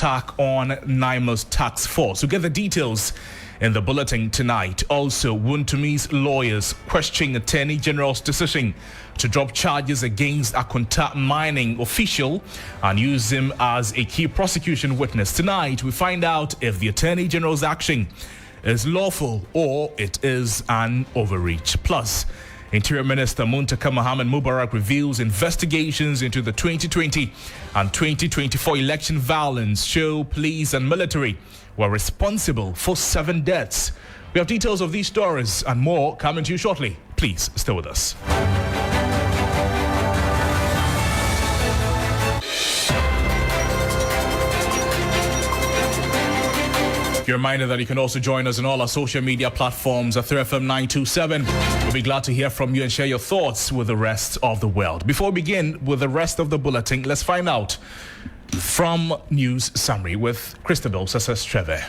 attack on NAIMOS taskforce. We'll get the details in the bulletin tonight. Also, Wontumi's lawyers question Attorney General's decision to drop charges against Akonta Mining official and use him as a key prosecution witness. Tonight, we find out if the Attorney General's action is lawful or it is an overreach. Plus, Interior Minister Muntaka Mohammed Mubarak reveals investigations into the 2020 and 2024 election violence show police and military were responsible for 7 deaths. We have details of these stories and more coming to you shortly. Please stay with us. You're reminded that you can also join us on all our social media platforms at 3FM927. We'll be glad to hear from you and share your thoughts with the rest of the world. Before we begin with the rest of the bulletin, let's find out from News Summary with Christabel Treve.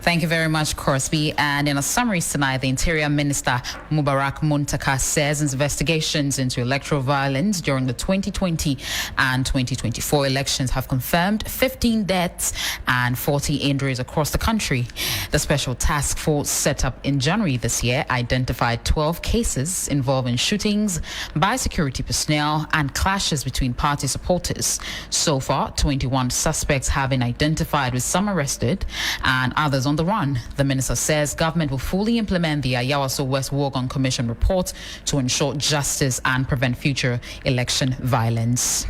Thank you very much, Crosby. And in a summary tonight, the Interior Minister Mubarak Muntaka says investigations into electoral violence during the 2020 and 2024 elections have confirmed 15 deaths and 40 injuries across the country. The special task force set up in January this year identified 12 cases involving shootings by security personnel and clashes between party supporters. So far, 21 suspects have been identified, with some arrested and others on the run. The minister says government will fully implement the Ayawaso West Wogon Commission report to ensure justice and prevent future election violence.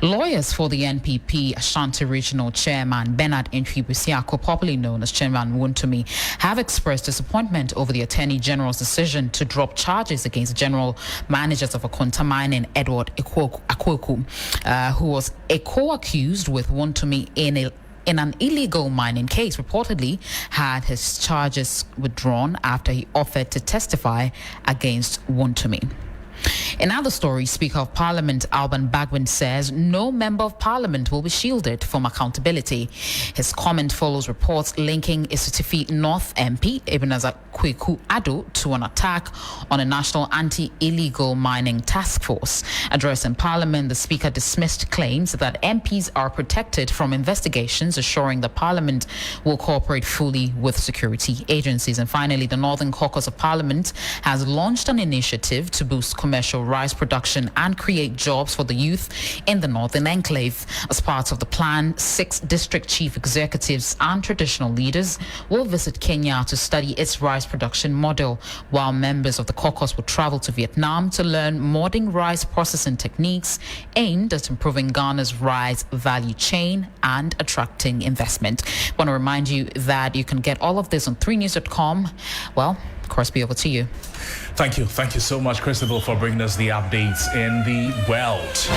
Lawyers for the NPP Ashanti Regional Chairman Bernard Ntwi-Busiako, popularly known as Chairman Wontumi, have expressed disappointment over the Attorney General's decision to drop charges against general managers of Akonta Mining, Edward Kwaku, who was a co-accused with Wontumi in an illegal mining case. Reportedly had his charges withdrawn after he offered to testify against Wontumi. In other stories, Speaker of Parliament Alban Bagwin says no member of Parliament will be shielded from accountability. His comment follows reports linking Asutifi North MP Ebenezer Addo to an attack on a national anti-illegal mining task force. Addressing Parliament, the Speaker dismissed claims that MPs are protected from investigations, assuring the Parliament will cooperate fully with security agencies. And finally, the Northern Caucus of Parliament has launched an initiative to boost commercial rice production and create jobs for the youth in the Northern Enclave. As part of the plan, 6 district chief executives and traditional leaders will visit Kenya to study its rice production model, while members of the caucus will travel to Vietnam to learn modern rice processing techniques aimed at improving Ghana's rice value chain and attracting investment. I want to remind you that you can get all of this on 3news.com. Well, Crosby, over to you. Thank you so much, Christabel, for bringing us the updates in the world.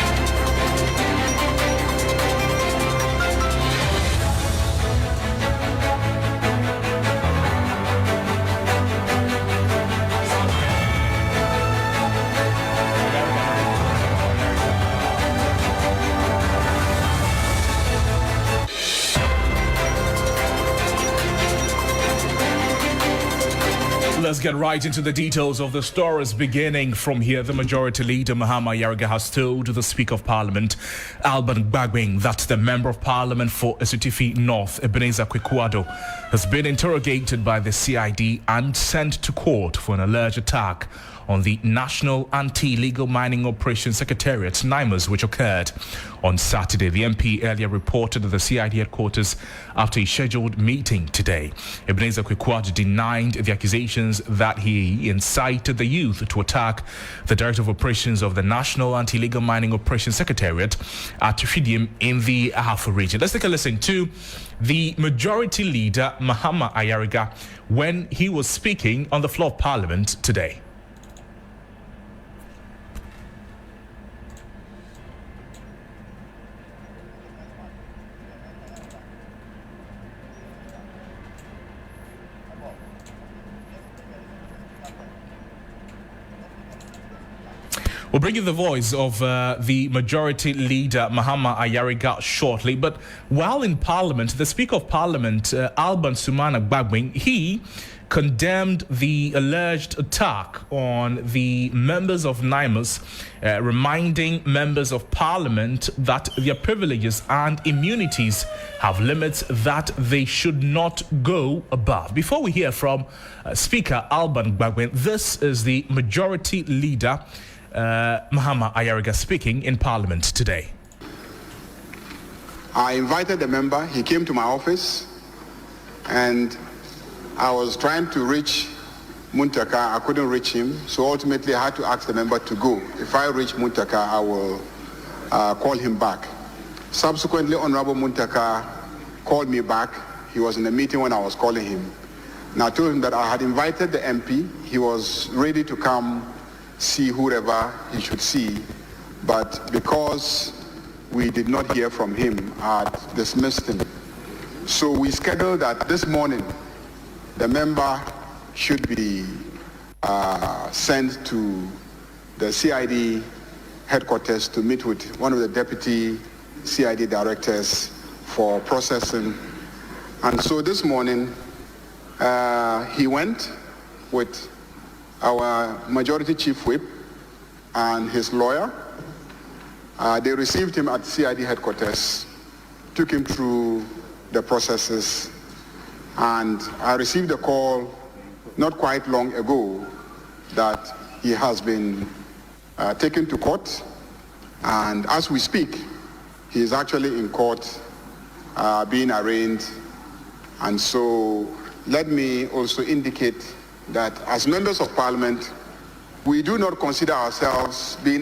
Let's get right into the details of the stories, beginning from here. The Majority Leader, Mahama Yariga, has told the Speaker of Parliament, Alban Bagwin, that the Member of Parliament for Asutifi North, Ebenezer Addo, has been interrogated by the CID and sent to court for an alleged attack on the National Anti-Illegal Mining Operations Secretariat, NAIMOS, which occurred on Saturday. The MP earlier reported at the CID headquarters after a scheduled meeting today. Ebenezer Addo denied the accusations that he incited the youth to attack the Director of Operations of the National Anti-Illegal Mining Operations Secretariat at Fidium in the Ahafo region. Let's take a listen to the Majority Leader, Mahama Ayariga, when he was speaking on the floor of Parliament today. We'll bring you the voice of the majority leader, Mahama Ayariga, shortly. But while in Parliament, the Speaker of Parliament, Alban Sumana Gbagwin, he condemned the alleged attack on the members of NAIMOS, reminding members of Parliament that their privileges and immunities have limits that they should not go above. Before we hear from Speaker Alban Gbagwin, this is the majority leader, Mahama Ayariga, speaking in Parliament today. I invited the member. He came to my office, and I was trying to reach Muntaka. I couldn't reach him, so ultimately I had to ask the member to go. If I reach Muntaka, I will call him back. Subsequently, Honorable Muntaka called me back. He was in a meeting when I was calling him. And I told him that I had invited the MP. He was ready to come see whoever he should see, but because we did not hear from him, I had dismissed him. So we scheduled that this morning the member should be sent to the CID headquarters to meet with one of the deputy CID directors for processing. And so this morning he went with our majority chief whip and his lawyer. They received him at CID headquarters, took him through the processes, and I received a call not quite long ago that he has been taken to court, and as we speak, he is actually in court being arraigned. And so let me also indicate that as members of Parliament, we do not consider ourselves being...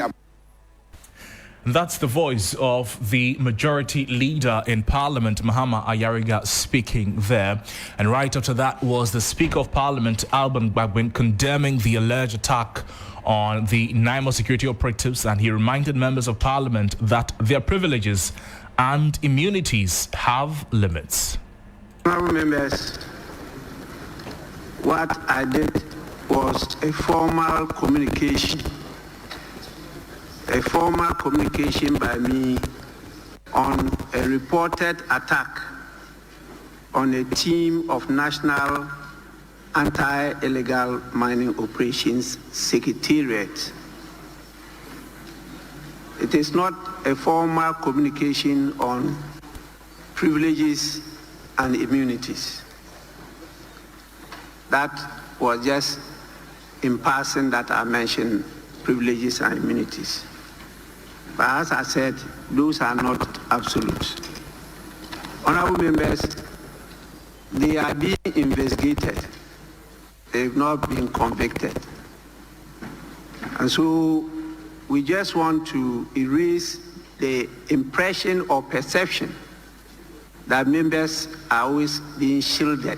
That's the voice of the majority leader in Parliament, Mahama Ayariga, speaking there. And right after that was the Speaker of Parliament, Alban Gbagwin, condemning the alleged attack on the NAIMOS security operatives, and he reminded members of Parliament that their privileges and immunities have limits. Honourable members, what I did was a formal communication by me on a reported attack on a team of National Anti-Illegal Mining Operations Secretariat. It is not a formal communication on privileges and immunities. That was just in passing that I mentioned privileges and immunities. But as I said, those are not absolute. Honourable members, they are being investigated. They've not been convicted. And so we just want to erase the impression or perception that members are always being shielded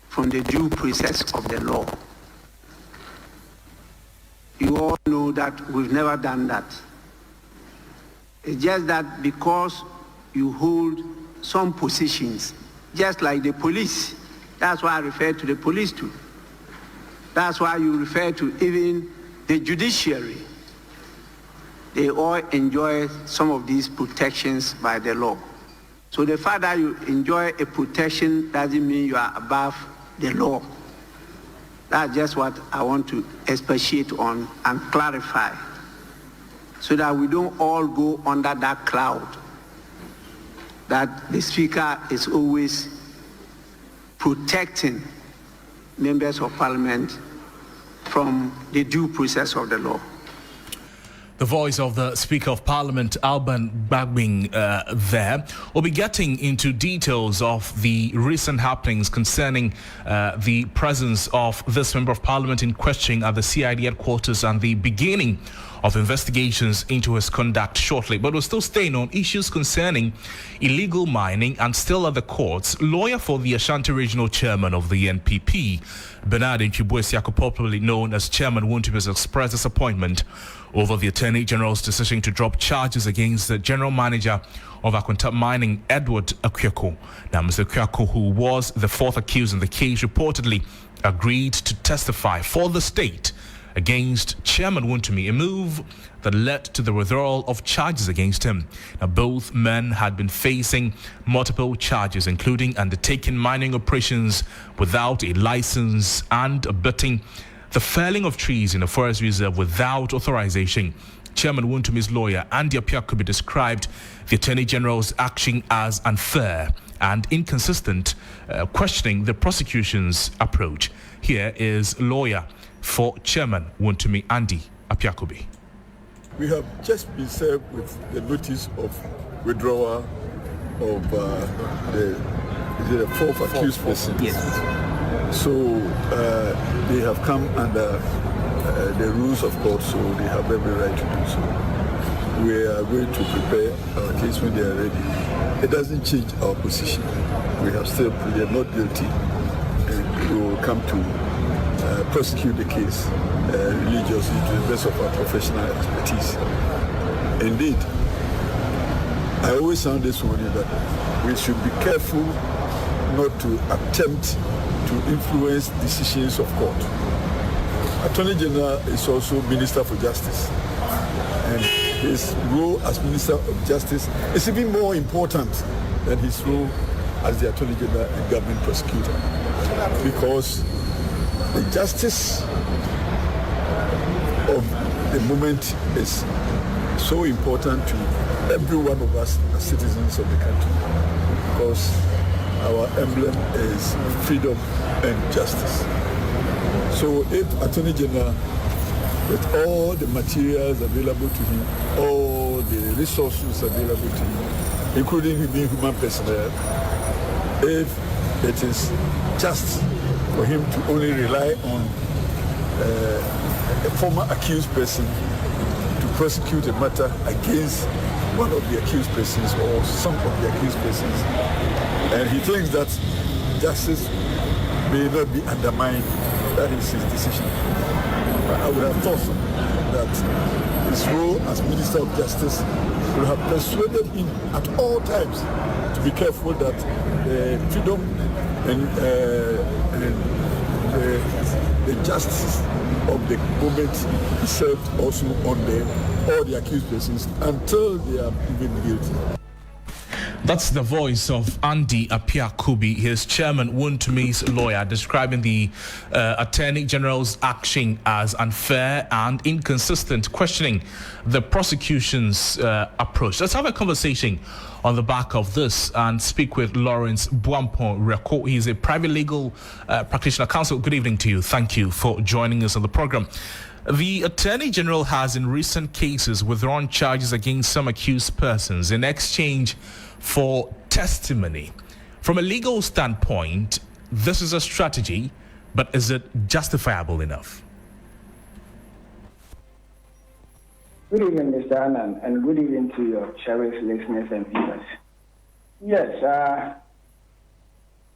from the due process of the law. You all know that we've never done that. It's just that because you hold some positions, just like the police, that's why I refer to the police too. That's why you refer to even the judiciary. They all enjoy some of these protections by the law. So the fact that you enjoy a protection doesn't mean you are above the law. That's just what I want to expatiate on and clarify, so that we don't all go under that cloud that the Speaker is always protecting members of Parliament from the due process of the law. The voice of the Speaker of Parliament, Alban Gbagwin, there. We'll be getting into details of the recent happenings concerning the presence of this Member of Parliament in question at the CID headquarters and the beginning of investigations into his conduct shortly. But we're still staying on issues concerning illegal mining and still at the courts. Lawyer for the Ashanti Regional Chairman of the NPP, Bernard Nchibuesiako, popularly known as Chairman Wontumi, has expressed disappointment over the Attorney General's decision to drop charges against the General Manager of Akonta Mining, Edward Kwaku. Now, Mr. Kwaku, who was the fourth accused in the case, reportedly agreed to testify for the state against Chairman Wontumi, a move that led to the withdrawal of charges against him. Now, both men had been facing multiple charges, including undertaking mining operations without a license and abetting the felling of trees in a forest reserve without authorization. Chairman Wontumi's lawyer, Andy Apiakubi, described the Attorney General's action as unfair and inconsistent, questioning the prosecution's approach. Here is lawyer for Chairman Wontumi, Andy Apiakubi. We have just been served with the notice of withdrawal of the fourth accused person. Yes. So they have come under the rules of court, so they have every right to do so. We are going to prepare our case when they are ready. It doesn't change our position. We have still pleaded not guilty, and we will come to prosecute the case religiously to the best of our professional expertise. Indeed, I always sound this warning that we should be careful not to attempt to influence decisions of court. Attorney General is also Minister for Justice, and his role as Minister of Justice is even more important than his role as the Attorney General and government prosecutor, because the justice of the moment is so important to every one of us as citizens of the country, because our emblem is freedom and justice. So if Attorney General, with all the materials available to him, all the resources available to him, including human personnel, if it is just for him to only rely on a former accused person to prosecute a matter against one of the accused persons or some of the accused persons, and he thinks that justice may not be undermined, that is his decision. But I would have thought that his role as Minister of Justice would have persuaded him at all times to be careful that freedom and the justice of the moment is served also on all the accused persons until they are proven guilty. That's the voice of Andy Apiakubi, his Chairman Wontumi's lawyer, describing the Attorney General's action as unfair and inconsistent, questioning the prosecution's approach. Let's have a conversation on the back of this and speak with Lawrence Buampon-Reko. He's a private legal practitioner. Counsel, good evening to you. Thank you for joining us on the program. The Attorney General has in recent cases withdrawn charges against some accused persons in exchange for testimony. From a legal standpoint, this is a strategy, but is it justifiable enough? Good evening, Mr. Annan, and good evening to your cherished listeners and viewers. Yes,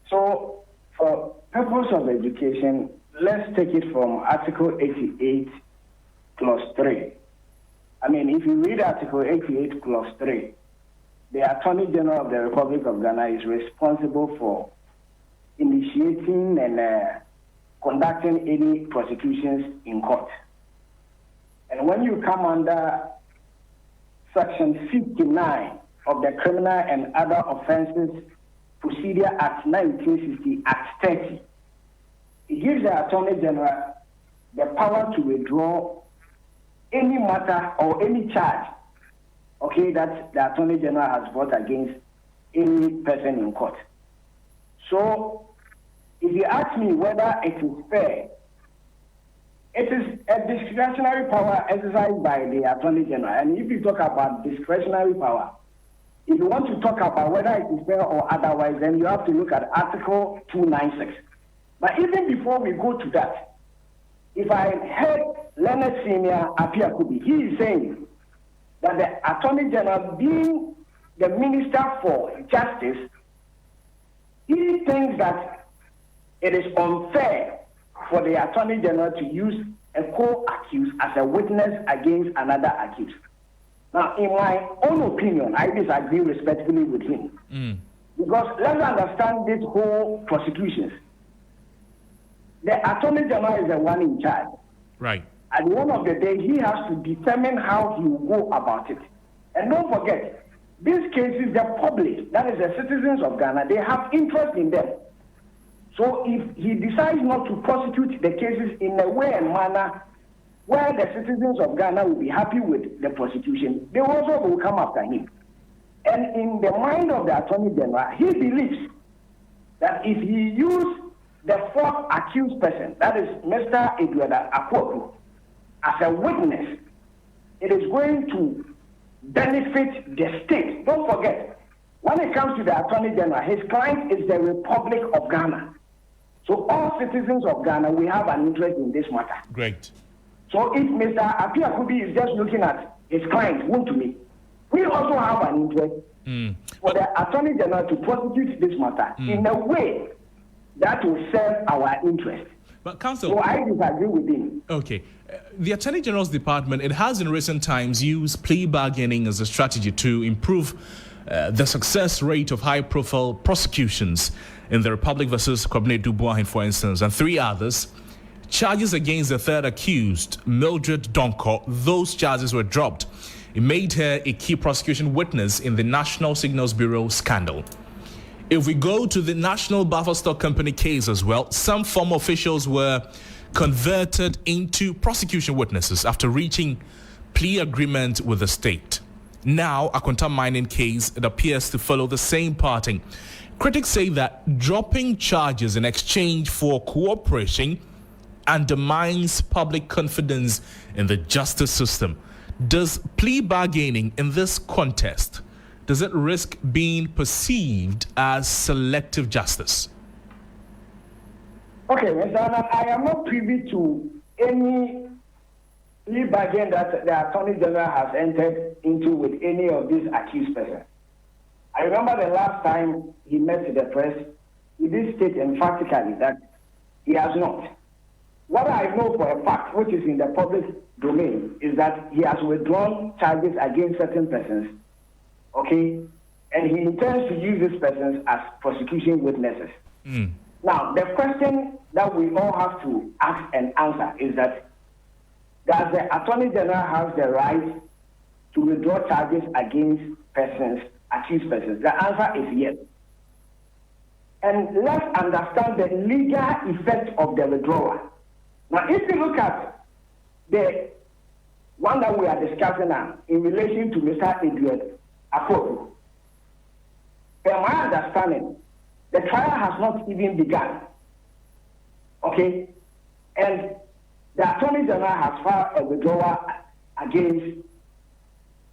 so for purpose of education, let's take it from Article 88, Clause 3. I mean, if you read Article 88, Clause 3, the Attorney General of the Republic of Ghana is responsible for initiating and conducting any prosecutions in court. And when you come under Section 59 of the Criminal and Other Offences Procedure Act 1960, Act 30, it gives the Attorney General the power to withdraw any matter or any charge, okay, that the Attorney General has brought against any person in court. So, if you ask me whether it is fair, it is a discretionary power exercised by the Attorney General. And if you talk about discretionary power, if you want to talk about whether it is fair or otherwise, then you have to look at Article 296. But even before we go to that, if I heard Leonard Senior Apiakubi, he is saying that the Attorney General, being the Minister for Justice, he thinks that it is unfair for the Attorney General to use a co-accused as a witness against another accused. Now, in my own opinion, I disagree respectfully with him. Because let's understand this whole prosecutions. The Attorney General is the one in charge. Right. At the end of the day, he has to determine how he will go about it. And don't forget, these cases, the public, that is the citizens of Ghana, they have interest in them. So if he decides not to prosecute the cases in a way and manner where the citizens of Ghana will be happy with the prosecution, they also will come after him. And in the mind of the Attorney General, he believes that if he used the fourth accused person, that is Mr. Kwaku, as a witness, it is going to benefit the state. Don't forget, when it comes to the Attorney General, his client is the Republic of Ghana. So all citizens of Ghana, we have an interest in this matter. Great. So if Mr. Kwaku is just looking at his client, Wontumi, we also have an interest for the Attorney General to prosecute this matter in a way that will serve our interest. But Counsel, so I disagree with him. Okay. The Attorney General's Department, it has in recent times used plea bargaining as a strategy to improve the success rate of high-profile prosecutions in the Republic versus Kwabena Dubois, for instance, and 3 others. Charges against the third accused, Mildred Donko, those charges were dropped. It made her a key prosecution witness in the National Signals Bureau scandal. If we go to the National Buffer Stock Company case as well, some former officials were converted into prosecution witnesses after reaching plea agreement with the state. Now, Akonta Mining case, it appears to follow the same pattern. Critics say that dropping charges in exchange for cooperation undermines public confidence in the justice system. Does plea bargaining in this contest, does it risk being perceived as selective justice? Okay, Mr. Annan, I am not privy to any plea bargain that the Attorney General has entered into with any of these accused persons. I remember the last time he met the press, he did state emphatically that he has not. What I know for a fact, which is in the public domain, is that he has withdrawn charges against certain persons, okay, and he intends to use these persons as prosecution witnesses. Now, the question that we all have to ask and answer is that, does the Attorney General have the right to withdraw charges against persons, accused persons? The answer is yes. And let's understand the legal effect of the withdrawal. Now, if you look at the one that we are discussing now in relation to Mr. Kwaku, from my understanding, the trial has not even begun. Okay? And the Attorney General has filed a withdrawal against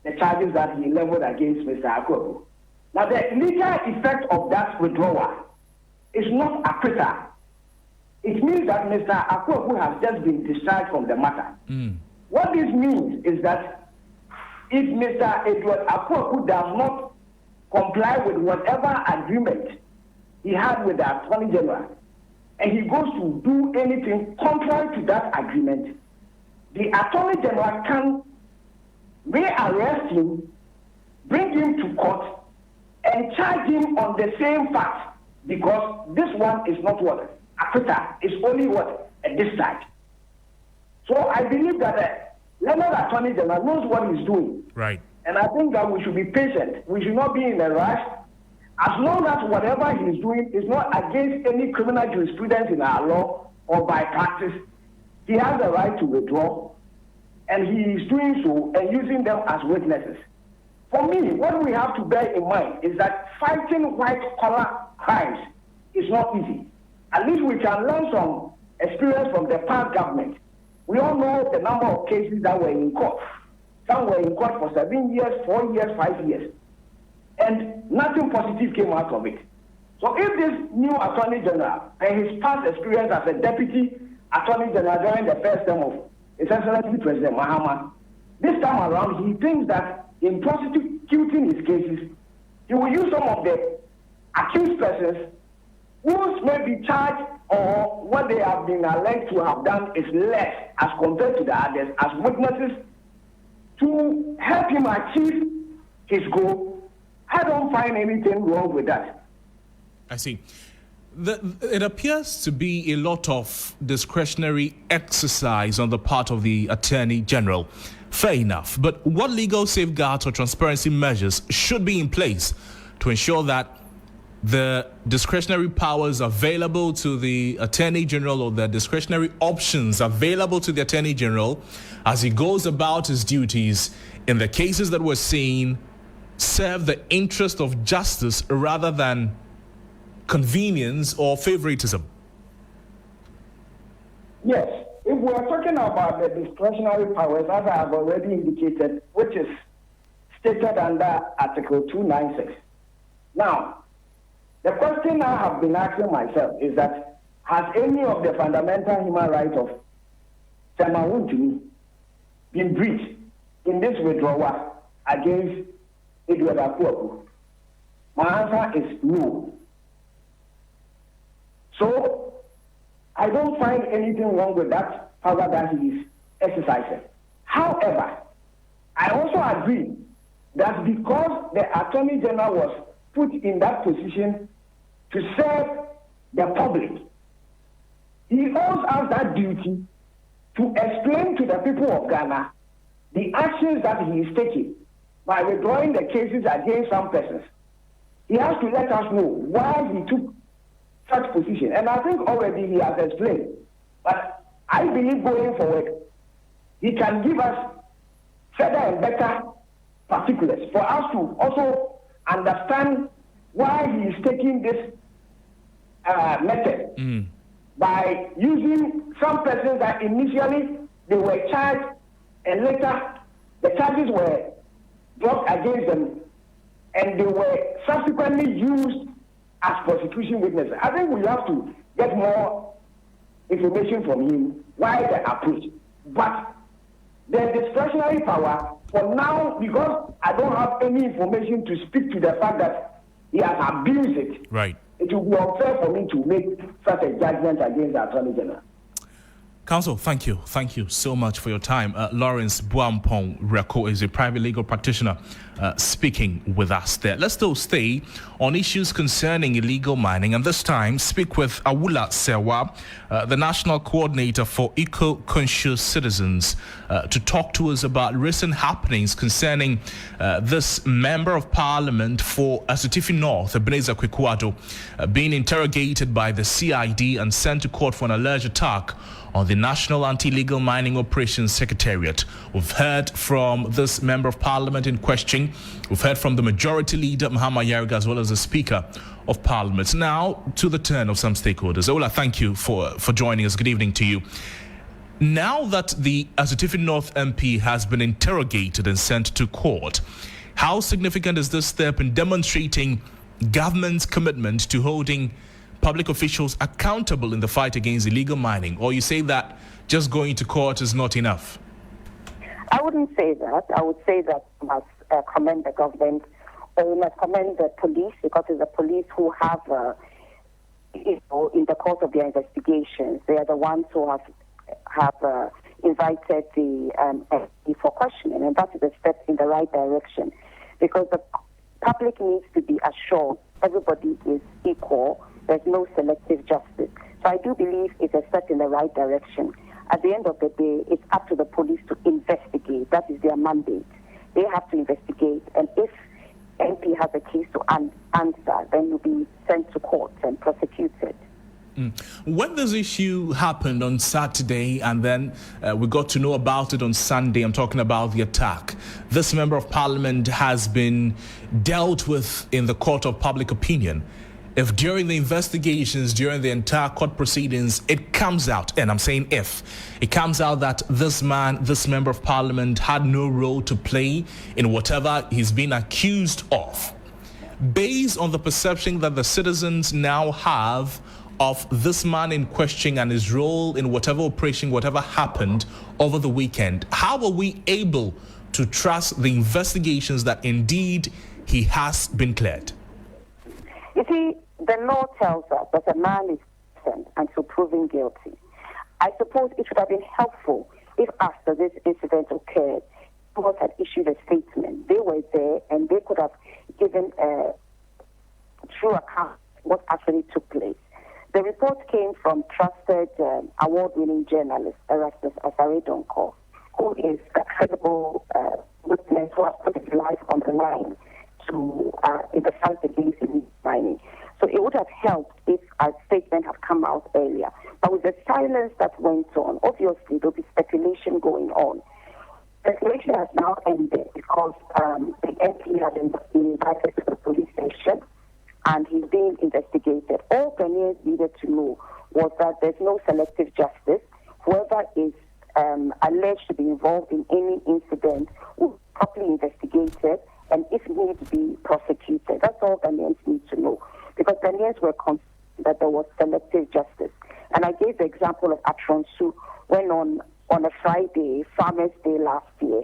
the charges that he leveled against Mr. Kwaku. Now, the legal effect of that withdrawal is not acquittal. It means that Mr. Kwaku has just been discharged from the matter. What this means is that if Mr. Kwaku does not comply with whatever agreement he had with the Attorney General, and he goes to do anything contrary to that agreement, the Attorney General can rearrest him, bring him to court, and charge him on the same fact, because this one is not what? Acquittal. It's only what? A discharge. So I believe that the Leonard Attorney General knows what he's doing. Right. And I think that we should be patient. We should not be in a rush. As long as whatever he's doing is not against any criminal jurisprudence in our law or by practice, he has the right to withdraw. And he is doing so and using them as witnesses. For me, what we have to bear in mind is that fighting white-collar crimes is not easy. At least we can learn some experience from the past government. We all know the number of cases that were in court. Some were in court for 7 years, 4 years, 5 years. And nothing positive came out of it. So if this new Attorney General and his past experience as a Deputy Attorney General during the first term of His Excellency President Mahama, this time around he thinks that in prosecuting his cases, he will use some of the accused persons who may be charged or what they have been alleged to have done is less as compared to the others as witnesses to help him achieve his goal. I don't find anything wrong with that. I see. It appears to be a lot of discretionary exercise on the part of the Attorney General. Fair enough. But what legal safeguards or transparency measures should be in place to ensure that the discretionary powers available to the Attorney General, or the discretionary options available to the Attorney General as he goes about his duties in the cases that we're seeing, serve the interest of justice rather than convenience or favoritism? Yes. If we are talking about the discretionary powers, as I have already indicated, which is stated under Article 296. Now, the question I have been asking myself is that, has any of the fundamental human rights of Wontumi been breached in this withdrawal against Kwaku? My answer is no. So, I don't find anything wrong with that power that he is exercising. However, I also agree that because the Attorney General was put in that position to serve the public, he owes us that duty to explain to the people of Ghana the actions that he is taking by withdrawing the cases against some persons. He has to let us know why he took such position. And I think already he has explained. But I believe going forward, he can give us further and better particulars for us to also understand why he is taking this method by using some persons that initially they were charged and later the charges were dropped against them and they were subsequently used as prosecution witnesses. I think we have to get more information from him why the approach. But the discretionary power, for now, because I don't have any information to speak to the fact that he has abused it, right, it will be unfair for me to make such a judgment against the Attorney General. Counsel, thank you. Thank you so much for your time. Lawrence Buampong Reko is a private legal practitioner speaking with us there. Let's still stay on issues concerning illegal mining, and this time speak with Awula Sewa, the National Coordinator for Eco-Conscious Citizens, to talk to us about recent happenings concerning this Member of Parliament for Asutifi North, Ebenezer Addo, being interrogated by the CID and sent to court for an alleged attack on the National Anti-Illegal Mining Operations Secretariat. We've heard from this Member of Parliament in question. We've heard from the Majority Leader, Muhammad Mubarak, as well as the Speaker of Parliament. Now, to the turn of some stakeholders. Ola, thank you for joining us. Good evening to you. Now that the Asutifi North MP has been interrogated and sent to court, how significant is this step in demonstrating government's commitment to holding public officials accountable in the fight against illegal mining? Or you say that just going to court is not enough? I wouldn't say that. I would say that we must commend the government, or we must commend the police, because it's the police who have, in the course of their investigations, they are the ones who have invited the MP for questioning, and that is a step in the right direction, because the public needs to be assured everybody is equal. There's no selective justice. So I do believe it's a step in the right direction. At the end of the day, it's up to the police to investigate. That is their mandate. They have to investigate. And if MP has a case to answer, then you'll be sent to court and prosecuted. When this issue happened on Saturday and then we got to know about it on Sunday, I'm talking about the attack, this Member of Parliament has been dealt with in the court of public opinion. If during the investigations, during the entire court proceedings, it comes out, and I'm saying if, it comes out that this Member of Parliament had no role to play in whatever he's been accused of, based on the perception that the citizens now have of this man in question and his role in whatever operation, whatever happened over the weekend, how are we able to trust the investigations that indeed he has been cleared? You see, the law tells us that a man is innocent until proven guilty. I suppose it would have been helpful if after this incident occurred, people had issued a statement. They were there and they could have given a true account of what actually took place. The report came from trusted, award-winning journalist, Erastus Asaredonko, who is a credible witness who has put his life on the line to in the fight against illegal mining. So it would have helped if a statement had come out earlier. But with the silence that went on, obviously there will be speculation going on. Speculation has now ended because the MP has been invited to the police station and he's being investigated. All Ghanaians needed to know was that there's no selective justice. Whoever is alleged to be involved in any incident will be properly investigated and if need be prosecuted. That's all Ghanaians need to know. Because Ghanaians were concerned that there was selective justice. And I gave the example of Atronsu when on a Friday, Farmers' Day last year,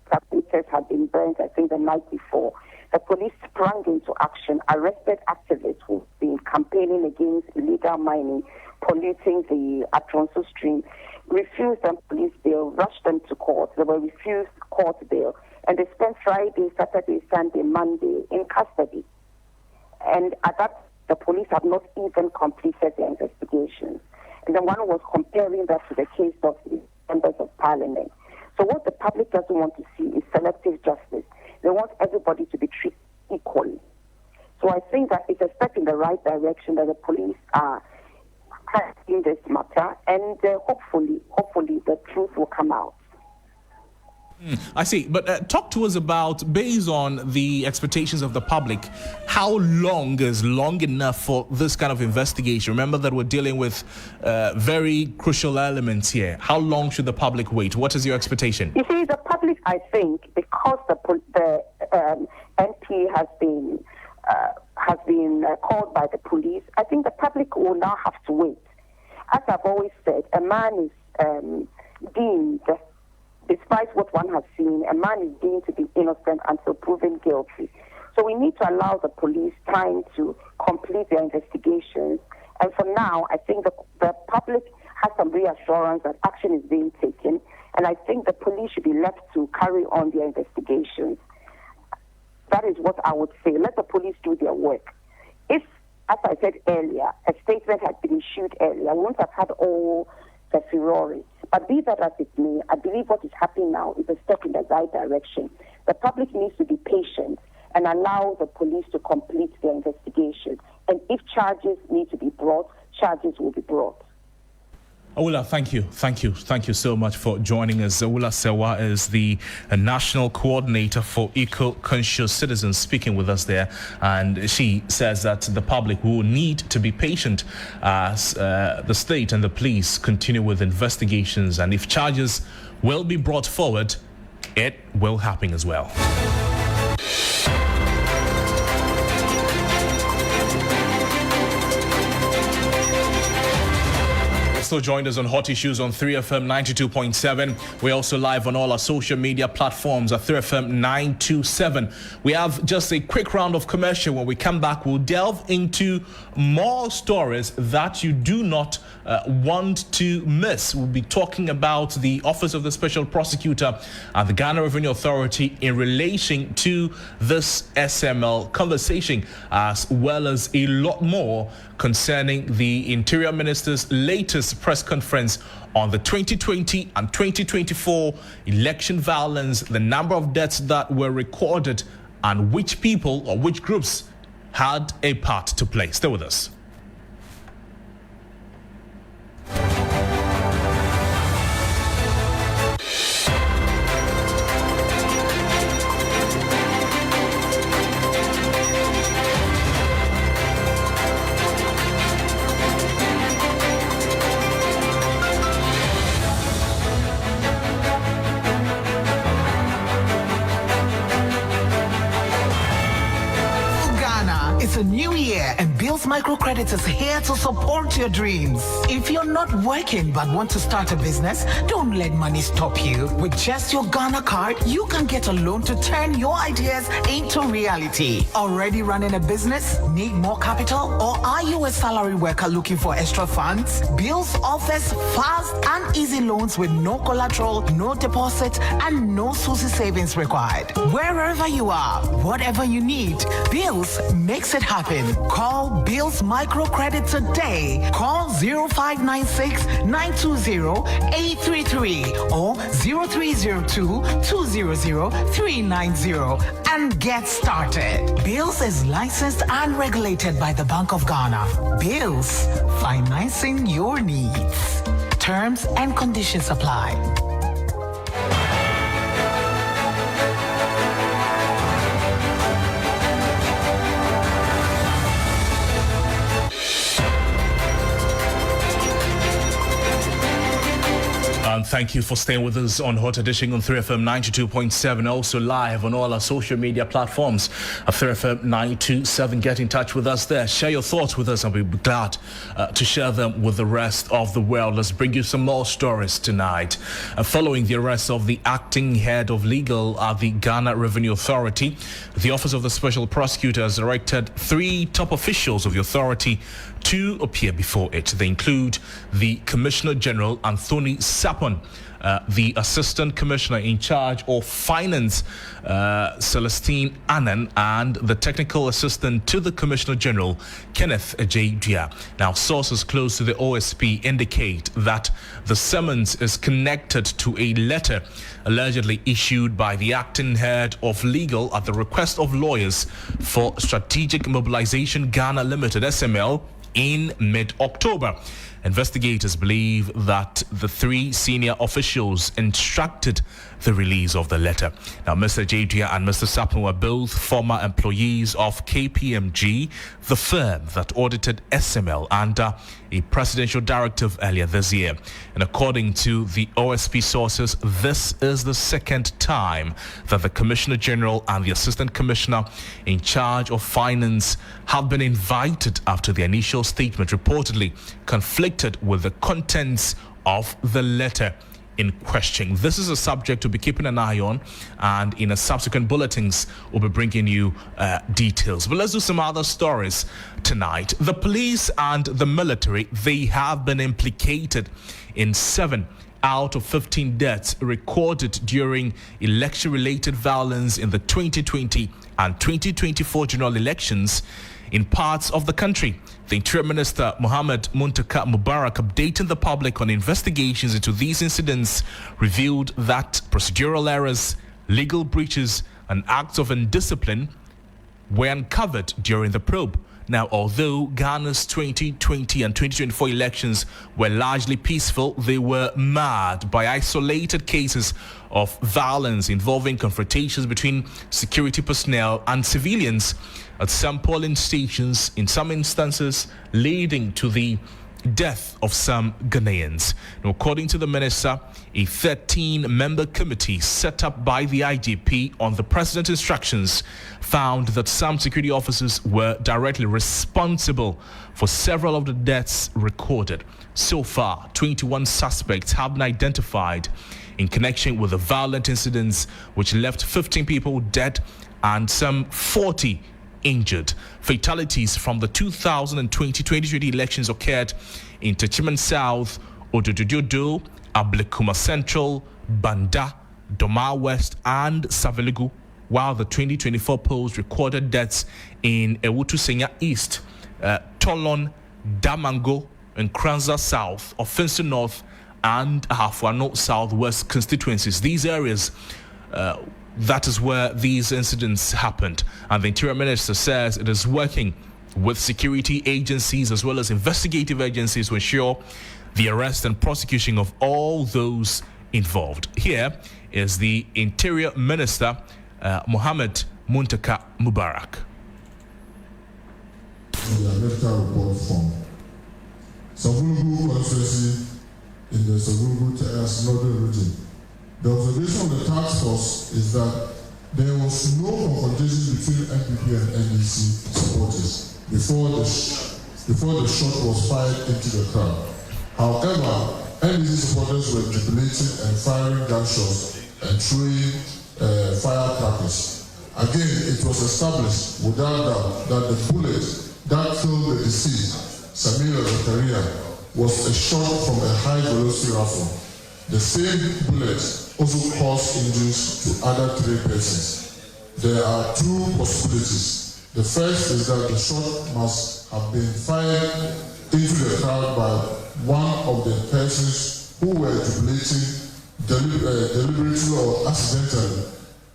tractors had been burnt, I think, the night before. The police sprang into action, arrested activists who've been campaigning against illegal mining, polluting the Atronsu stream, refused them police bail, rushed them to court. They were refused court bail, and they spent Friday, Saturday, Sunday, Monday in custody. And at that, the police have not even completed their investigations. And then one was comparing that to the case of the members of parliament. So what the public doesn't want to see is selective justice. They want everybody to be treated equally. So I think that it's a step in the right direction that the police are handling this matter, and hopefully the truth will come out. I see. But talk to us about, based on the expectations of the public, how long is long enough for this kind of investigation? Remember that we're dealing with very crucial elements here. How long should the public wait? What is your expectation? You see, the public, I think, because the MP has been called by the police, I think the public will now have to wait. As I've always said, a man is deemed, despite what one has seen, a man is deemed to be innocent until proven guilty. So we need to allow the police time to complete their investigations. And for now, I think the public has some reassurance that action is being taken. And I think the police should be left to carry on their investigations. That is what I would say. Let the police do their work. If, as I said earlier, a statement had been issued earlier, we wouldn't have had all the furore. But be that as it may, I believe what is happening now is a step in the right direction. The public needs to be patient and allow the police to complete their investigation. And if charges need to be brought, charges will be brought. Awula, thank you. Thank you so much for joining us. Awula Sewa is the National Coordinator for Eco-Conscious Citizens speaking with us there. And she says that the public will need to be patient as the state and the police continue with investigations. And if charges will be brought forward, it will happen as well. Also joined us on Hot Issues on 3FM 92.7. We're also live on all our social media platforms at 3FM 927. We have just a quick round of commercial. When we come back, we'll delve into more stories that you do not want to miss. We'll be talking about the Office of the Special Prosecutor and the Ghana Revenue Authority in relation to this SML conversation, as well as a lot more concerning the Interior Minister's latest press conference on the 2020 and 2024 election violence, the number of deaths that were recorded, and which people or which groups had a part to play. Stay with us. Microcredit is here to support your dreams. If you're not working but want to start a business, don't let money stop you. With just your Ghana card, you can get a loan to turn your ideas into reality. Already running a business? Need more capital? Or are you a salary worker looking for extra funds? Bills offers fast and easy loans with no collateral, no deposit, and no SUSI savings required. Wherever you are, whatever you need, Bills makes it happen. Call Bills microcredit today. Call 0596-920-833 or 0302-200-390 and get started. Bills is licensed and regulated by the Bank of Ghana. Bills, financing your needs. Terms and conditions apply. And thank you for staying with us on Hot Edition on 3FM 92.7, also live on all our social media platforms of 3FM 927. Get in touch with us there. Share your thoughts with us and we'll be glad to share them with the rest of the world. Let's bring you some more stories tonight. Following the arrest of the acting head of legal at the Ghana Revenue Authority, the Office of the Special Prosecutor has directed 3 top officials of the authority to appear before it. They include the Commissioner General Anthony Sapon, the Assistant Commissioner in charge of Finance, Celestine Annan, and the Technical Assistant to the Commissioner General, Kenneth Ejaidia. Now, sources close to the OSP indicate that the summons is connected to a letter allegedly issued by the acting head of legal at the request of lawyers for Strategic Mobilization Ghana Limited, SML, in mid-October. Investigators believe that the 3 senior officials instructed the release of the letter. Now, Mr. Jadria and Mr. Sapon were both former employees of KPMG, the firm that audited SML under a presidential directive earlier this year. And according to the OSP sources, this is the second time that the Commissioner General and the Assistant Commissioner in charge of Finance have been invited after the initial statement reportedly conflicted with the contents of the letter in question. This is a subject to be keeping an eye on, and in a subsequent bulletins we'll be bringing you details. But let's do some other stories tonight. The police and the military, they have been implicated in 7 out of 15 deaths recorded during election-related violence in the 2020 and 2024 general elections in parts of the country. The Interior Minister Mohammed Muntaka Mubarak, updating the public on investigations into these incidents, revealed that procedural errors, legal breaches, and acts of indiscipline were uncovered during the probe. Now, although Ghana's 2020 and 2024 elections were largely peaceful, they were marred by isolated cases of violence involving confrontations between security personnel and civilians at some polling stations, in some instances leading to the death of some Ghanaians. Now, according to the minister, a 13-member committee set up by the IGP on the president's instructions found that some security officers were directly responsible for several of the deaths recorded. So far, 21 suspects have been identified in connection with the violent incidents which left 15 people dead and some 40 injured. Fatalities from the 2020-2020 elections occurred in Techiman South, Odododo, Ablekuma Central, Banda, Doma West, and Saveligu, while the 2024 polls recorded deaths in Ewutu-Senya East, Tolon, Damango, and Kranza South, Offensive North, and Hafuano Southwest constituencies. These areas, that is where these incidents happened. And the Interior Minister says it is working with security agencies as well as investigative agencies to ensure the arrest and prosecution of all those involved. Here is the Interior Minister, Mohammed Muntaka Mubarak. The medical report from Savulugu constituency in the Savulugu Northern region. The observation of the task force is that there was no confrontation between NPP and NDC supporters before the shot was fired into the crowd. However, NDC supporters were jubilating and firing gunshots and throwing firecrackers. Again, it was established without doubt that the bullet that killed the deceased, Samira Zakaria, was a shot from a high-velocity rifle. The same bullet also caused injuries to other 3 persons. There are 2 possibilities. The first is that the shot must have been fired into the crowd by one of the persons who were jubilating deliberately or accidentally.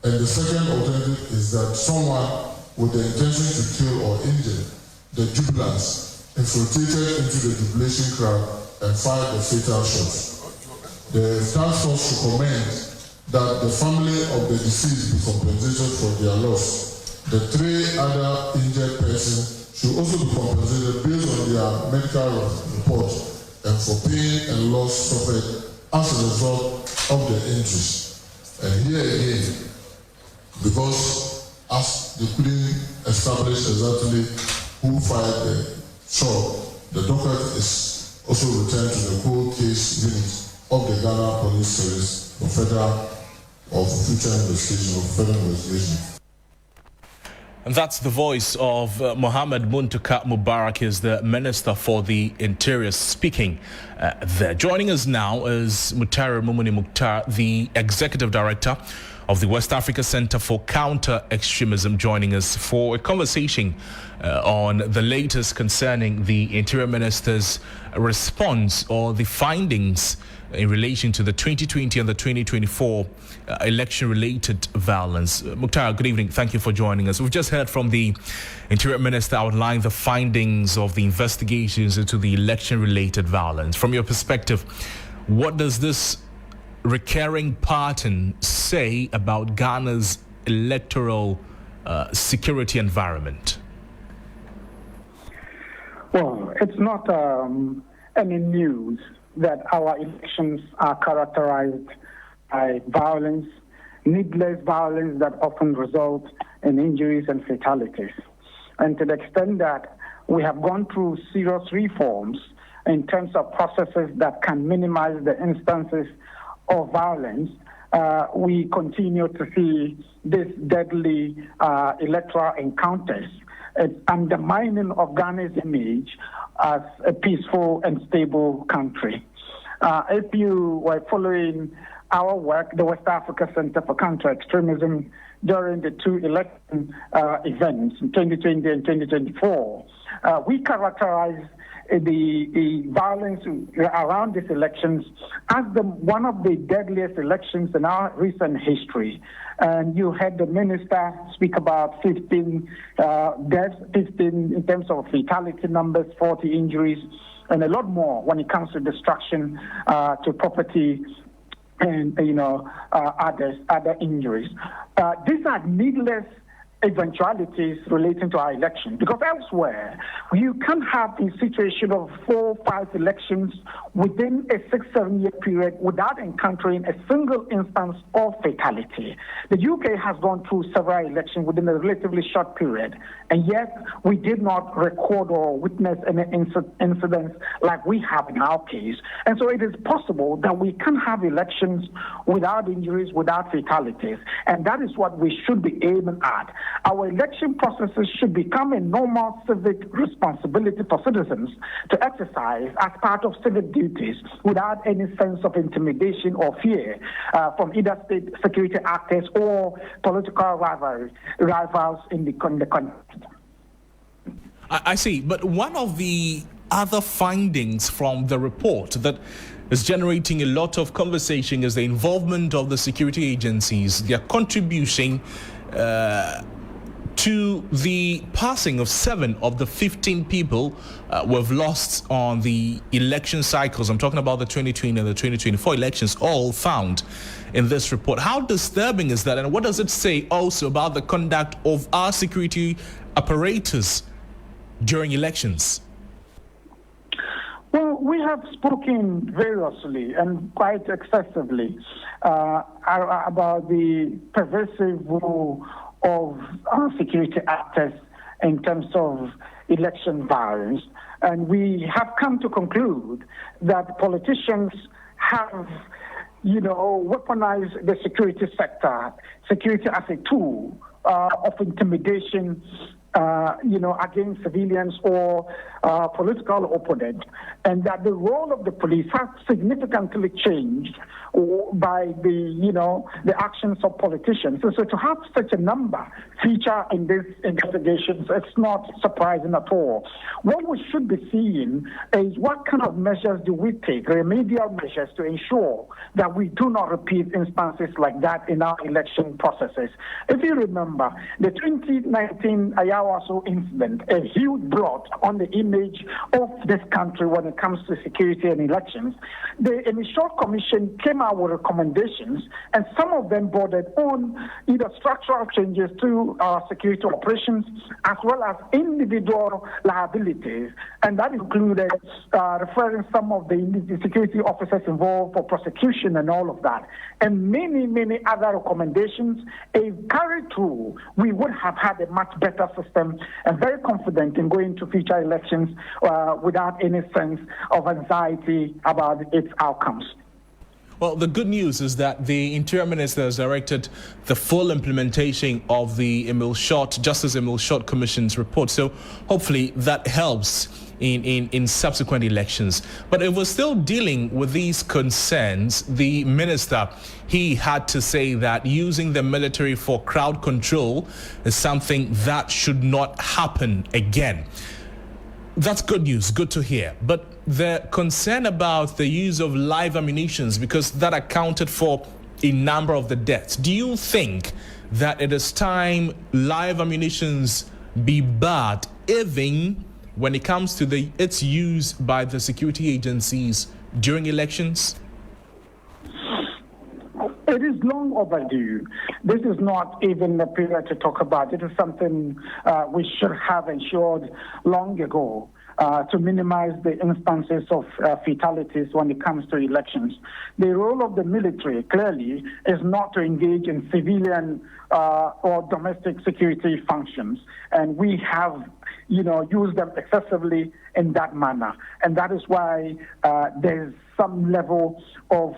And the second alternative is that someone with the intention to kill or injure the jubilants infiltrated into the jubilation crowd and fired the fatal shot. The taskforce should recommend that the family of the deceased be compensated for their loss. The 3 other injured persons should also be compensated based on their medical report and for pain and loss suffered as a result of the injuries. And here again, because as they couldn't establish exactly who fired the shot, the docket is also returned to the cold case unit of the Ghana Police Service for federal or for future investigation or further investigation. And that's the voice of Mohammed Muntaka Mubarak, is the Minister for the Interior, speaking there. Joining us now is Mutare Mumuni Mukhtar, the Executive Director of the West Africa Center for Counter-Extremism, joining us for a conversation on the latest concerning the Interior Minister's response or the findings in relation to the 2020 and the 2024 election-related violence. Mukhtar, good evening. Thank you for joining us. We've just heard from the Interior Minister outline the findings of the investigations into the election-related violence. From your perspective, what does this recurring pattern say about Ghana's electoral security environment? Well, it's not any news that our elections are characterized by violence, needless violence that often results in injuries and fatalities. And to the extent that we have gone through serious reforms in terms of processes that can minimize the instances of violence, we continue to see this deadly electoral encounters. It's undermining of Ghana's image as a peaceful and stable country. If you were following our work, the West Africa Center for Counter-Extremism, during the 2 election events in 2020 and 2024, we characterized the violence around these elections as one of the deadliest elections in our recent history. And you heard the minister speak about 15 deaths, 15 in terms of fatality numbers, 40 injuries, and a lot more when it comes to destruction to property and other injuries. These are needless eventualities relating to our election, because elsewhere you can have a situation of 4 or 5 elections within a 6-7 year period without encountering a single instance of fatality. The UK has gone through several elections within a relatively short period, and yet we did not record or witness any incidents like we have in our case. And so it is possible that we can have elections without injuries, without fatalities, and that is what we should be aiming at. Our election processes should become a normal civic responsibility for citizens to exercise as part of civic duties without any sense of intimidation or fear from either state security actors or political rivals in the country. I see, but one of the other findings from the report that is generating a lot of conversation is the involvement of the security agencies, their contribution to the passing of 7 of the 15 people we've lost on the election cycles. I'm talking about the 2020 and the 2024 elections, all found in this report. How disturbing is that, and what does it say also about the conduct of our security apparatus during elections? Well, we have spoken variously and quite excessively about the pervasive role of our security actors in terms of election violence. And we have come to conclude that politicians have, weaponized the security sector, security as a tool of intimidation against civilians or political opponents, and that the role of the police has significantly changed by the actions of politicians. So to have such a number feature in these investigations, it's not surprising at all. What we should be seeing is what kind of measures do we take, remedial measures, to ensure that we do not repeat instances like that in our election processes. If you remember, the 2019 Ayawaso incident, a huge blot on the image of this country when it comes to security and elections. The Initial Commission came out with recommendations, and some of them bordered on either structural changes to our security operations as well as individual liabilities, and that included referring some of the security officers involved for prosecution and all of that, and many, many other recommendations. If carried through, we would have had a much better system and very confident in going to future elections without any sense of anxiety about its outcomes. Well, the good news is that the Interior Minister has directed the full implementation of the Justice Emil Short Commission's report. So hopefully that helps in subsequent elections. But if we're still dealing with these concerns, the minister, he had to say that using the military for crowd control is something that should not happen again. That's good news, good to hear. But the concern about the use of live ammunition, because that accounted for a number of the deaths. Do you think that it is time live ammunition be barred, even when it comes to its use by the security agencies during elections? It is long overdue. This is not even a period to talk about. It is something we should have ensured long ago to minimize the instances of fatalities when it comes to elections. The role of the military, clearly, is not to engage in civilian or domestic security functions. And we have used them excessively in that manner. And that is why there's some level of,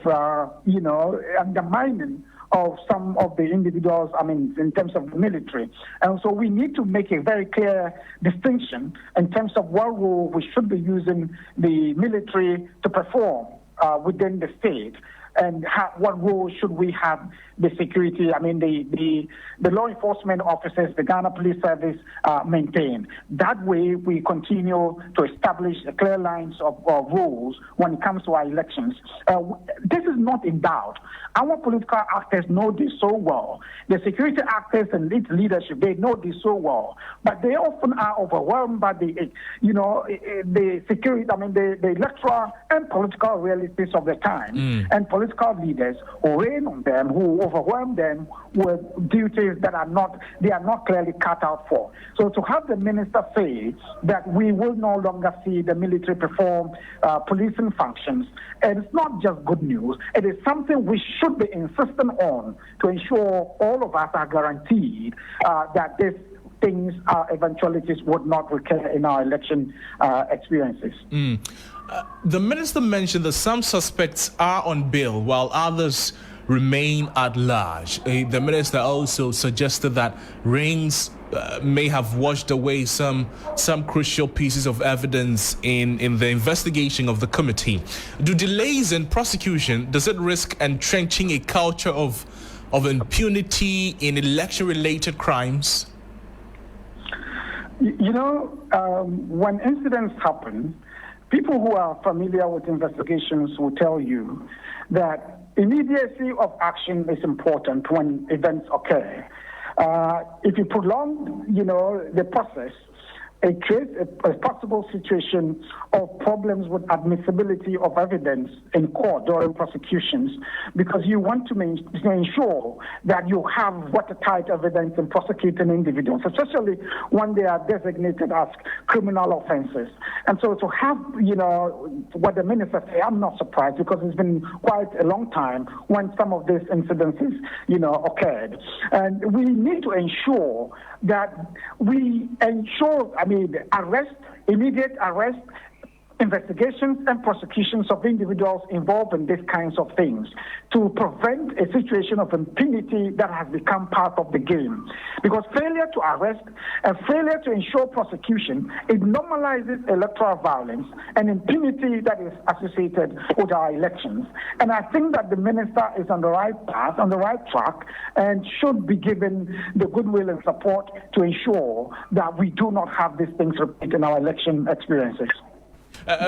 undermining of some of the individuals, in terms of the military. And so we need to make a very clear distinction in terms of what role we should be using the military to perform within the state. And what role should we have the security, the law enforcement officers, the Ghana Police Service maintain. That way we continue to establish clear lines of rules when it comes to our elections. This is not in doubt. Our political actors know this so well. The security actors and its leadership, they know this so well. But they often are overwhelmed by the security, the electoral and political realities of the time. And political leaders who reign on them, who overwhelm them with duties that are not clearly cut out for. So to have the minister say that we will no longer see the military perform policing functions, and it's not just good news, it is something we should be insistent on to ensure all of us are guaranteed that these things, eventualities would not recur in our election experiences. The minister mentioned that some suspects are on bail while others remain at large. The minister also suggested that rains may have washed away some crucial pieces of evidence in the investigation of the committee. Do delays in prosecution, does it risk entrenching a culture of impunity in election-related crimes? When incidents happen, people who are familiar with investigations will tell you that immediacy of action is important when events occur. If you prolong, the process, it creates a possible situation of problems with admissibility of evidence in court during prosecutions, because you want to ensure that you have watertight evidence in prosecuting individuals, especially when they are designated as criminal offenses. And so to have, what the minister say, I'm not surprised, because it's been quite a long time when some of these incidences, occurred. And we need to ensure that we ensure, immediate arrest, investigations and prosecutions of individuals involved in these kinds of things to prevent a situation of impunity that has become part of the game. Because failure to arrest and failure to ensure prosecution, it normalizes electoral violence and impunity that is associated with our elections. And I think that the minister is on the right path, on the right track, and should be given the goodwill and support to ensure that we do not have these things repeat in our election experiences.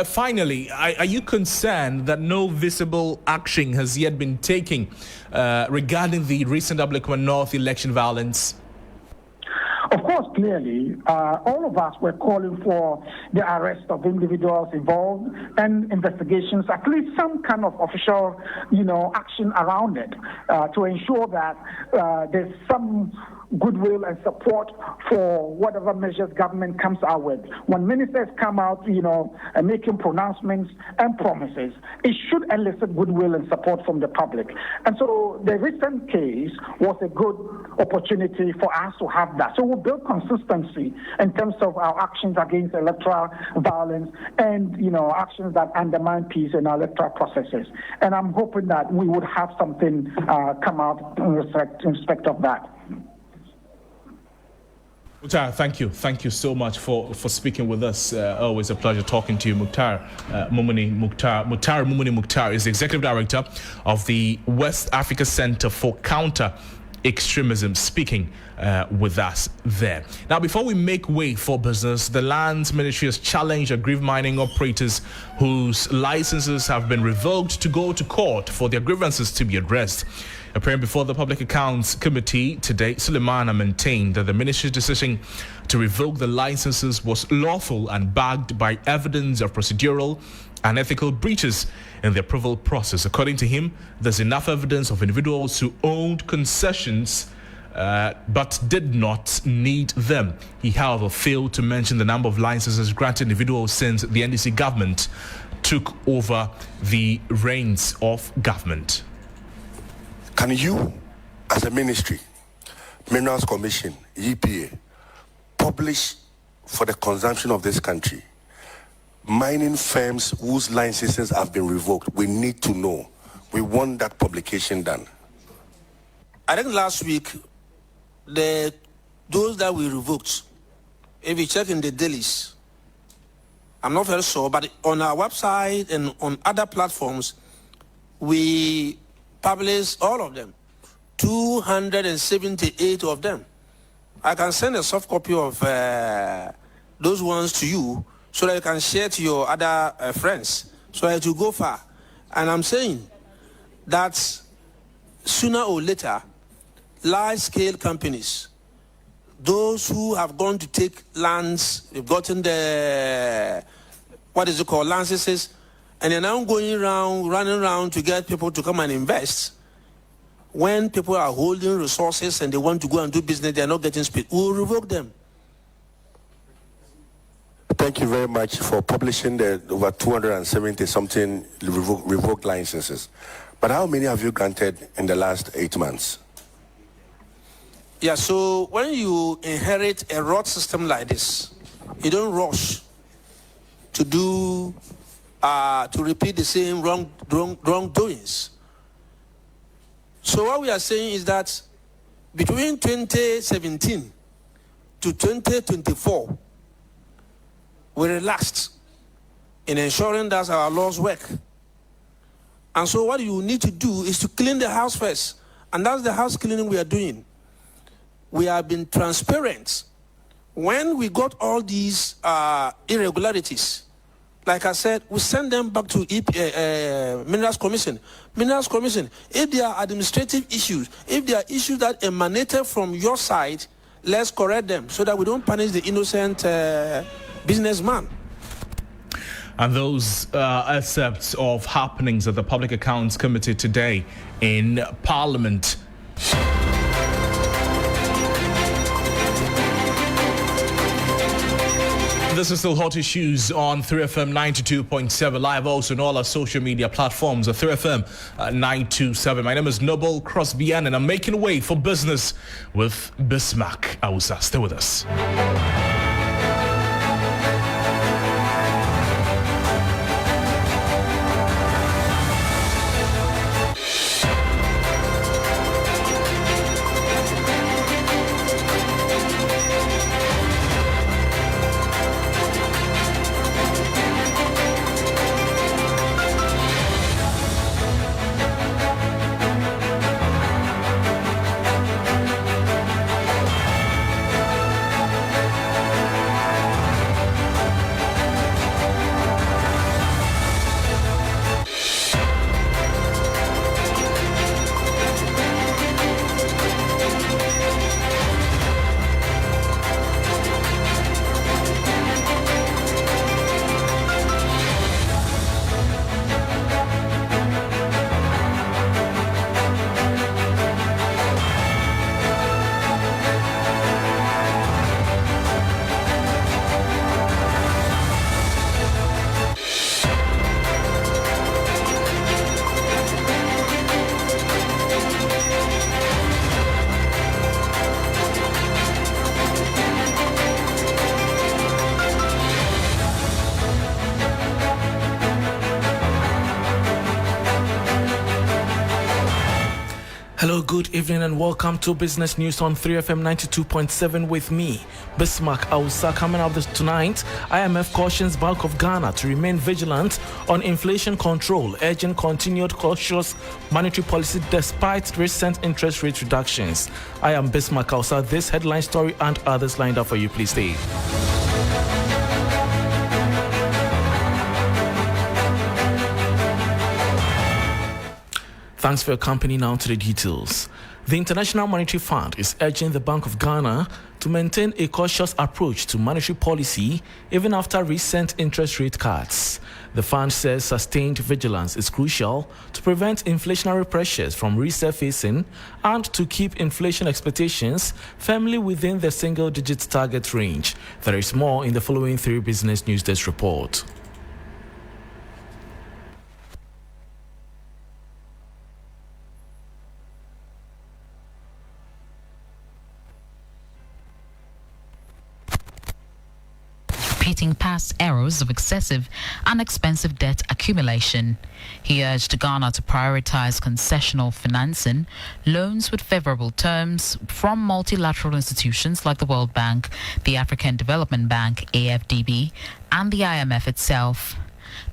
Finally, are you concerned that no visible action has yet been taken regarding the recent Ablekuma North election violence? Of course, clearly, all of us were calling for the arrest of individuals involved and investigations, at least some kind of official, action around it to ensure that there's some goodwill and support for whatever measures government comes out with. When ministers come out, and making pronouncements and promises, it should elicit goodwill and support from the public. And so the recent case was a good opportunity for us to have that. So we'll build consistency in terms of our actions against electoral violence and, actions that undermine peace in our electoral processes. And I'm hoping that we would have something come out in respect of that. Mukhtar, thank you. Thank you so much for speaking with us. Always a pleasure talking to you, Mukhtar. Mukhtar Mukhtar is the Executive Director of the West Africa Center for Counter-Extremism, speaking with us there. Now, before we make way for business, the Lands Ministry has challenged aggrieved mining operators whose licenses have been revoked to go to court for their grievances to be addressed. Appearing before the Public Accounts Committee today, Sulemana maintained that the ministry's decision to revoke the licenses was lawful and backed by evidence of procedural and ethical breaches in the approval process. According to him, there's enough evidence of individuals who owned concessions but did not need them. He, however, failed to mention the number of licenses granted individuals since the NDC government took over the reins of government. Can you, as a ministry, Minerals Commission, EPA, publish for the consumption of this country mining firms whose licenses have been revoked? We need to know. We want that publication done. I think last week, those that we revoked, if you check in the dailies, I'm not very sure, but on our website and on other platforms, we publish all of them, 278 of them. I can send a soft copy of those ones to you so that you can share to your other friends so that you go far. And I'm saying that sooner or later, large-scale companies, those who have gone to take lands, they've gotten the, licenses, and they're now running around to get people to come and invest. When people are holding resources and they want to go and do business, they're not getting speed. We'll revoke them. Thank you very much for publishing the over 270-something revoked licenses. But how many have you granted in the last 8 months? Yeah, so when you inherit a road system like this, you don't rush to do to repeat the same wrongdoings. So what we are saying is that between 2017 to 2024, we relaxed in ensuring that our laws work. And so what you need to do is to clean the house first. And that's the house cleaning we are doing. We have been transparent. When we got all these irregularities, like I said, we send them back to Minerals Commission. Minerals Commission, if there are administrative issues, if there are issues that emanated from your side, let's correct them so that we don't punish the innocent businessman. And those excerpts of happenings at the Public Accounts Committee today in Parliament. This is still Hot Issues on 3FM 92.7 live, also on all our social media platforms at 3FM 927. My name is Noble Crosby, and I'm making way for business with Bismarck Awusa. Stay with us. Hello, good evening and welcome to Business News on 3FM 92.7 with me, Bismarck Ausa. Coming up tonight, IMF cautions Bank of Ghana to remain vigilant on inflation control, urging continued cautious monetary policy despite recent interest rate reductions. I am Bismarck Ausa. This headline story and others lined up for you. Please stay. Thanks for your company. Now to the details. The International Monetary Fund is urging the Bank of Ghana to maintain a cautious approach to monetary policy even after recent interest rate cuts. The fund says sustained vigilance is crucial to prevent inflationary pressures from resurfacing and to keep inflation expectations firmly within the single-digit target range. There is more in the following 3 Business News Desk report. Past errors of excessive and expensive debt accumulation. He urged Ghana to prioritize concessional financing, loans with favorable terms from multilateral institutions like the World Bank, the African Development Bank, AFDB, and the IMF itself.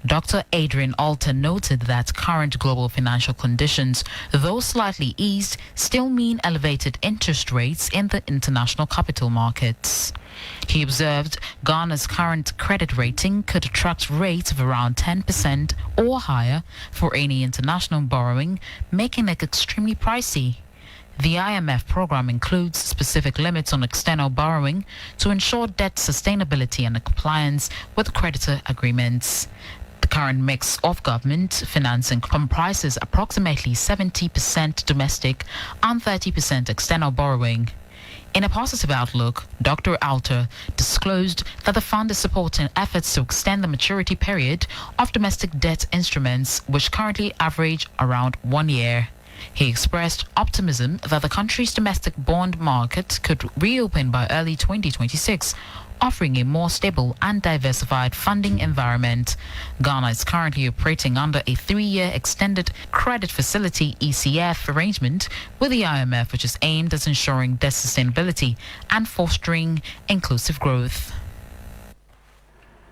Dr. Adrian Alter noted that current global financial conditions, though slightly eased, still mean elevated interest rates in the international capital markets. He observed Ghana's current credit rating could attract rates of around 10% or higher for any international borrowing, making it extremely pricey. The IMF program includes specific limits on external borrowing to ensure debt sustainability and compliance with creditor agreements. The current mix of government financing comprises approximately 70% domestic and 30% external borrowing. In a positive outlook, Dr. Alter disclosed that the fund is supporting efforts to extend the maturity period of domestic debt instruments, which currently average around 1 year. He expressed optimism that the country's domestic bond market could reopen by early 2026, offering a more stable and diversified funding environment. Ghana is currently operating under a 3-year extended credit facility ECF arrangement with the IMF, which is aimed at ensuring debt sustainability and fostering inclusive growth.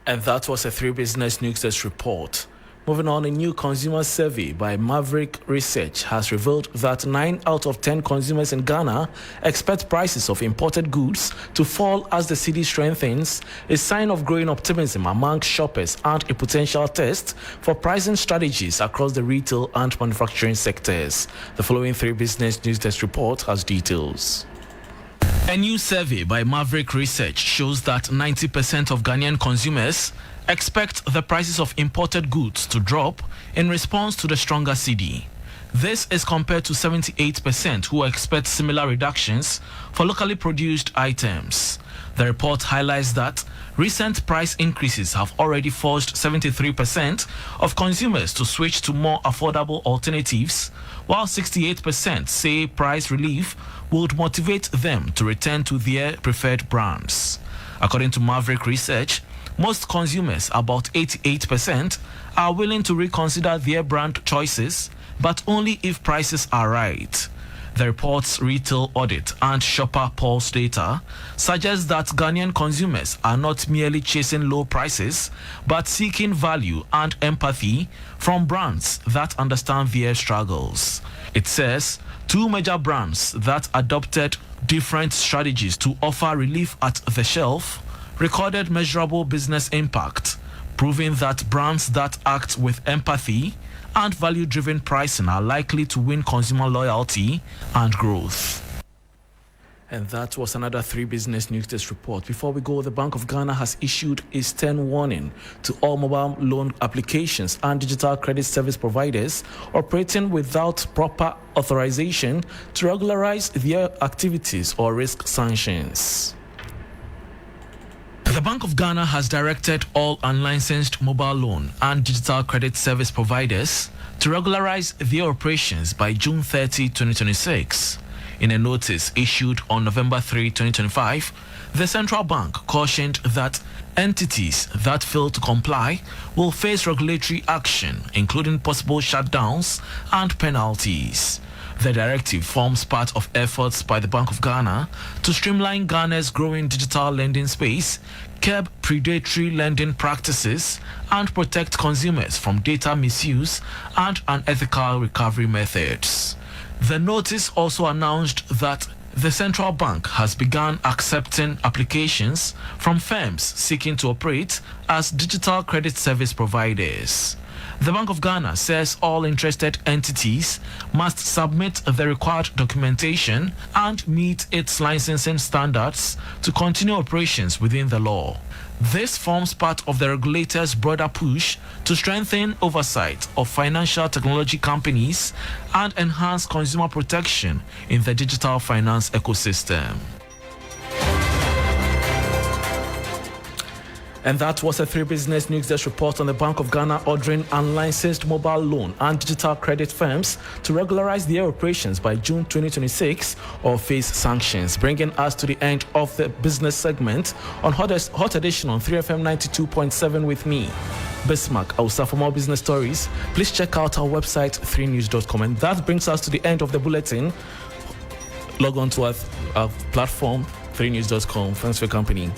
And that was a 3 Business News Desk report. Moving on, a new consumer survey by Maverick Research has revealed that 9 out of 10 consumers in Ghana expect prices of imported goods to fall as the city strengthens, a sign of growing optimism among shoppers and a potential test for pricing strategies across the retail and manufacturing sectors. The following 3 Business News Desk report has details. A new survey by Maverick Research shows that 90% of Ghanaian consumers expect the prices of imported goods to drop in response to the stronger cedi. This is compared to 78% who expect similar reductions for locally produced items. The report highlights that recent price increases have already forced 73% of consumers to switch to more affordable alternatives, while 68% say price relief would motivate them to return to their preferred brands. According to Maverick Research, most consumers, about 88%, are willing to reconsider their brand choices, but only if prices are right. The report's retail audit and shopper pulse data suggests that Ghanaian consumers are not merely chasing low prices, but seeking value and empathy from brands that understand their struggles. It says 2 major brands that adopted different strategies to offer relief at the shelf recorded measurable business impact, proving that brands that act with empathy and value-driven pricing are likely to win consumer loyalty and growth. And that was another 3 Business News Desk report. Before we go, the Bank of Ghana has issued a stern warning to all mobile loan applications and digital credit service providers operating without proper authorization to regularize their activities or risk sanctions. The Bank of Ghana has directed all unlicensed mobile loan and digital credit service providers to regularize their operations by June 30, 2026. In a notice issued on November 3, 2025, the central bank cautioned that entities that fail to comply will face regulatory action, including possible shutdowns and penalties. The directive forms part of efforts by the Bank of Ghana to streamline Ghana's growing digital lending space, curb predatory lending practices, and protect consumers from data misuse and unethical recovery methods. The notice also announced that the central bank has begun accepting applications from firms seeking to operate as digital credit service providers. The Bank of Ghana says all interested entities must submit the required documentation and meet its licensing standards to continue operations within the law. This forms part of the regulator's broader push to strengthen oversight of financial technology companies and enhance consumer protection in the digital finance ecosystem. And that was a 3 Business News Desk report on the Bank of Ghana ordering unlicensed mobile loan and digital credit firms to regularize their operations by June 2026 or face sanctions, bringing us to the end of the business segment on Hot Edition on 3FM 92.7 with me, Bismarck. Also, for more business stories, please check out our website 3news.com. And that brings us to the end of the bulletin. Log on to our platform 3news.com. Thanks for your company.